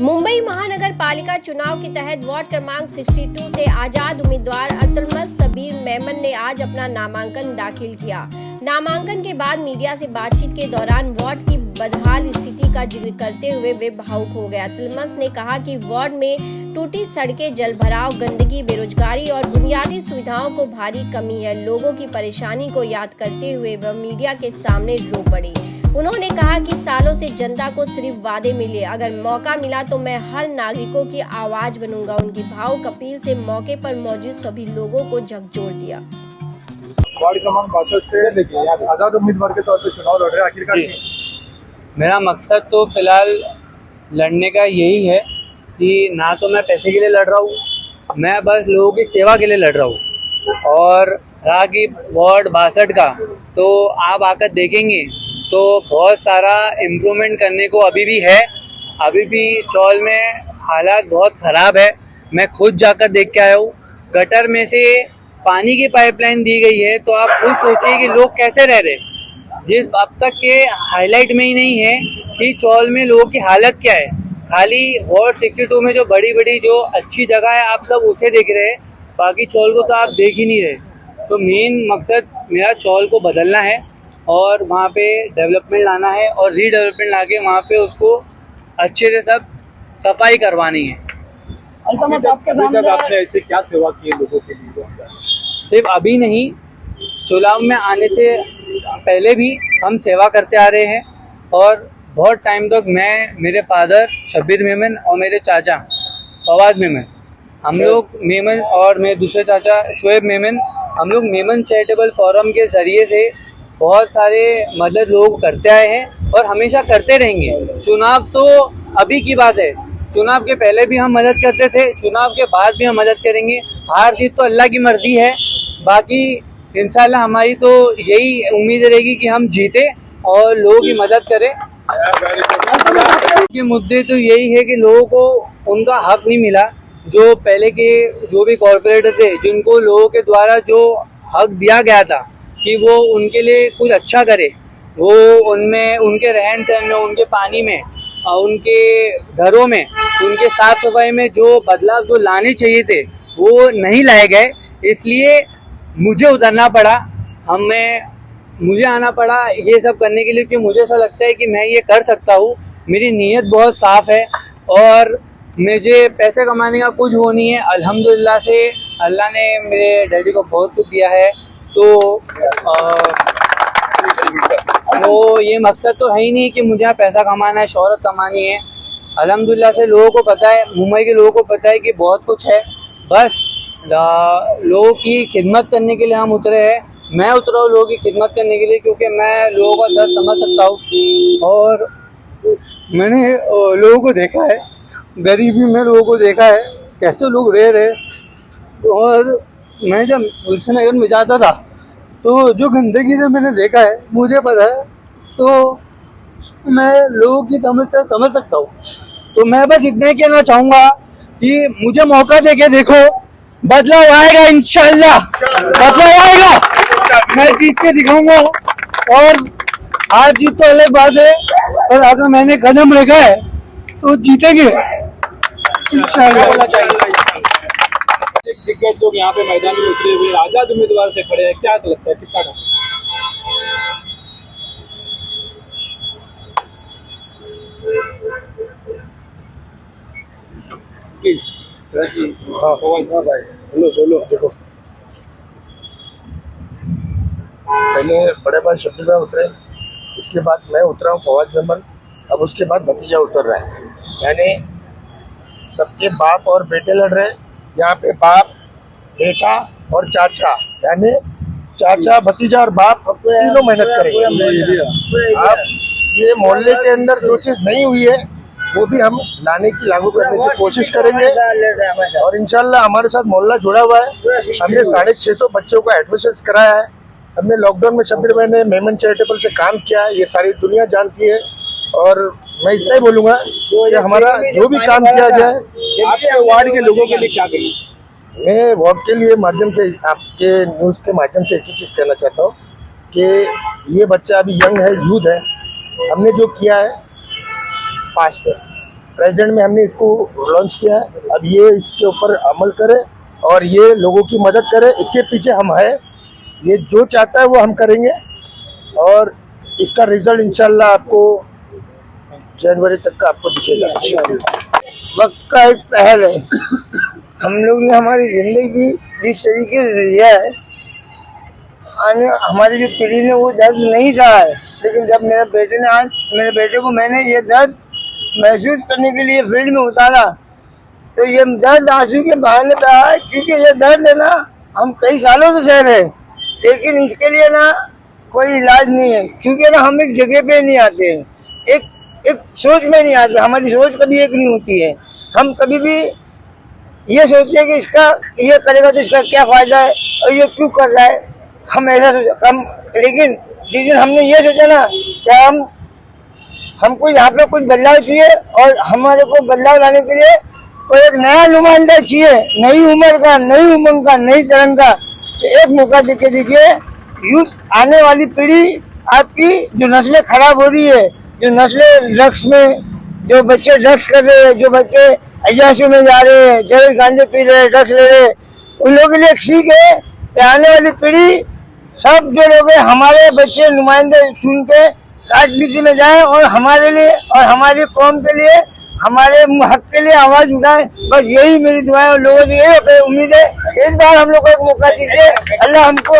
मुंबई महानगर पालिका चुनाव के तहत वार्ड क्रमांक 62 से आजाद उम्मीदवार अल्तमस सबीर मेमन ने आज अपना नामांकन दाखिल किया। नामांकन के बाद मीडिया से बातचीत के दौरान वार्ड की बदहाल स्थिति का जिक्र करते हुए वे भावुक हो गए। अल्तमस ने कहा कि वार्ड में टूटी सड़कें, जलभराव, गंदगी, बेरोजगारी और बुनियादी सुविधाओं को भारी कमी है। लोगों की परेशानी को याद करते हुए वह मीडिया के सामने रो पड़े। उन्होंने कहा कि सालों से जनता को सिर्फ वादे मिले, अगर मौका मिला तो मैं हर नागरिकों की आवाज बनूंगा। उनकी भावुक अपील से मौके पर मौजूद सभी लोगों को झकझोर दिया। वार्ड क्रमांक 62 से आजाद उम्मीदवार के तौर पर चुनाव लड़ रहे हैं, आखिरकार मेरा मकसद तो फिलहाल लड़ने का यही है कि ना तो मैं पैसे के लिए लड़ रहा हूँ, मैं बस लोगों की सेवा के लिए लड़ रहा हूँ। और रहा कि वार्ड 62 का, तो आप आकर देखेंगे तो बहुत सारा इम्प्रूवमेंट करने को अभी भी है। अभी भी चौल में हालात बहुत ख़राब है। मैं खुद जाकर देख के आया हूँ। गटर में से पानी की पाइपलाइन दी गई है, तो आप खुद सोचिए कि लोग कैसे रह रहे। जिस अब तक के हाईलाइट में ही नहीं है कि चौल में लोगों की हालत क्या है। खाली वार्ड 62 में जो बड़ी बड़ी जो अच्छी जगह है आप सब उसे देख रहे हैं, बाकी चौल को तो आप देख ही नहीं रहे। तो मेन मकसद मेरा चौल को बदलना है और वहाँ पे डेवलपमेंट लाना है और रीडेवलपमेंट लाके वहाँ पे उसको अच्छे से सब सफाई करवानी है। आपने ऐसे क्या सेवा की है लोगों के लिए? सिर्फ अभी नहीं, चुनाव में आने से पहले भी हम सेवा करते आ रहे हैं और बहुत टाइम तक मैं, मेरे फादर शब्बीर मेमन और मेरे चाचा फवाद मेमन, हम लोग मेमन और मेरे दूसरे चाचा शोएब मेमन, हम लोग मेमन चैरिटेबल फोरम के ज़रिए से बहुत सारे मदद लोग करते आए हैं और हमेशा करते रहेंगे। चुनाव तो अभी की बात है, चुनाव के पहले भी हम मदद करते थे, चुनाव के बाद भी हम मदद करेंगे। हार जीत तो अल्लाह की मर्जी है, बाकी इंशाल्लाह हमारी तो यही उम्मीद रहेगी कि हम जीते और लोगों की मदद करें। के मुद्दे तो यही है कि लोगों को उनका हक नहीं मिला। जो पहले के जो भी कॉर्पोरेटर थे, जिनको लोगों के द्वारा जो हक दिया गया था कि वो उनके लिए कुछ अच्छा करे, वो उनमें, उनके रहन सहन में, उनके पानी में, उनके घरों में, उनके साफ सफाई में जो बदलाव जो लाने चाहिए थे वो नहीं लाए गए। इसलिए मुझे उतरना पड़ा, मुझे आना पड़ा ये सब करने के लिए, क्योंकि मुझे ऐसा लगता है कि मैं ये कर सकता हूँ। मेरी नीयत बहुत साफ है और मुझे पैसे कमाने का कुछ वो नहीं है। अल्हम्दुलिल्लाह से अल्लाह ने मेरे डैडी को बहुत कुछ दिया है, तो ये मकसद तो है ही नहीं कि मुझे यहाँ पैसा कमाना है, शोहरत कमानी है। अल्हम्दुलिल्लाह से लोगों को पता है, मुंबई के लोगों को पता है कि बहुत कुछ है। बस लोगों की खिदमत करने के लिए हम उतरे हैं। मैं उतरा हूँ लोगों की खिदमत करने के लिए, क्योंकि मैं लोगों का दर्द समझ सकता हूँ और मैंने लोगों को देखा है, गरीबी में लोगों को देखा है कैसे लोग रह रहे। और मैं जब गुलशन नगर में जाता था तो जो गंदगी से मैंने देखा है, मुझे पता है, तो मैं लोगों की समस्या समझ सकता हूँ। तो मैं बस इतना ही कहना चाहूँगा कि मुझे मौका देके देखो, बदलाव आएगा इंशाल्लाह, बदलाव आएगा। मैं जीत के दिखाऊंगा और हार जीत तो अलग बात है, पर अगर मैंने कदम रखा है तो जीतेंगे इंशाल्लाह। दिग्गज लोग यहाँ पे मैदान में उतरे हुए आजाद उम्मीदवार से खड़े हैं, क्या लगता है किसका नाम? बोलो देखो, पहले बड़े भाई शब्बीर भाई उतरे, उसके बाद मैं उतरा हूँ फवाद मेमन, अब उसके बाद भतीजा उतर रहा है। यानी सबके बाप और बेटे लड़ रहे हैं। यहाँ पे बाप, बेटा और चाचा, यानी चाचा, भतीजा और बाप तीनों मेहनत करेंगे। अब ये मोहल्ले के अंदर जो चीज़ नहीं हुई है वो भी हम लाने की, लागू करने की कोशिश करेंगे और इंशाल्लाह हमारे साथ मोहल्ला जुड़ा हुआ है। हमने 650 बच्चों को एडमिशन कराया है। हमने लॉकडाउन में शब्बीर भाई ने मेमन चैरिटेबल से काम किया है, ये सारी दुनिया जानती है। और मैं इतना ही बोलूँगा कि हमारा जो भी काम किया जाए। आपके वार्ड के लोगों के लिए क्या करें? मैं वार्ड के लिए माध्यम से, आपके न्यूज़ के माध्यम से एक ही चीज़ कहना चाहता हूँ कि ये बच्चा अभी यंग है, यूथ है। हमने जो किया है पास्ट है, प्रेजेंट में हमने इसको लॉन्च किया है। अब ये इसके ऊपर अमल करे और ये लोगों की मदद करे, इसके पीछे हम है। ये जो चाहता है वो हम करेंगे और इसका रिजल्ट इंशाल्लाह आपको जनवरी तक का आपको दिखेगा। वक्त का एक पहल है। हम लोग ने हमारी जिंदगी जिस तरीके से जिया है, हमारी जो पीढ़ी ने वो दर्द नहीं सहा है, लेकिन जब मेरे बेटे को मैंने ये दर्द महसूस करने के लिए फील्ड में उतारा तो ये दर्द आंसू के बहाने पे आया, क्योंकि ये दर्द है ना हम कई सालों से सह रहे, लेकिन इसके लिए ना कोई इलाज नहीं है, क्योंकि ना हम एक जगह पे नहीं आते हैं, एक सोच में नहीं आते। हमारी सोच कभी एक नहीं होती है। हम कभी भी ये सोचते हैं कि इसका ये करेगा तो इसका क्या फायदा है और ये क्यों कर रहा है, हम ऐसा लेकिन जिस दिन हमने ये सोचा ना कि हमको यहाँ पे कुछ बदलाव चाहिए और हमारे को बदलाव लाने के लिए कोई एक नया नुमाइंदा चाहिए, नई उम्र का, नई उमंग का, नई तरंग का, तो एक मौका देके देखिए। यूथ आने वाली पीढ़ी आपकी जो नस्लें खराब हो रही है, जो नस्लें ड्रग्स में, जो बच्चे ड्रग्स कर रहे हैं, जो बच्चे अयाशी में जा रहे हैं, जहर गांजे पी रहे हैं, ड्रग्स ले रहे हैं, उन लोगों के लिए एक सीख है कि आने वाली पीढ़ी सब जो लोग हैं हमारे बच्चे नुमाइंदे सुन के राजनीति में जाएं और हमारे लिए और हमारी कौम के लिए, हमारे हक के लिए आवाज उठाएं। बस यही मेरी दुआएं और लोगों की यही उम्मीद है। इस बार हम लोग को एक मौका दीजिए, अल्लाह हमको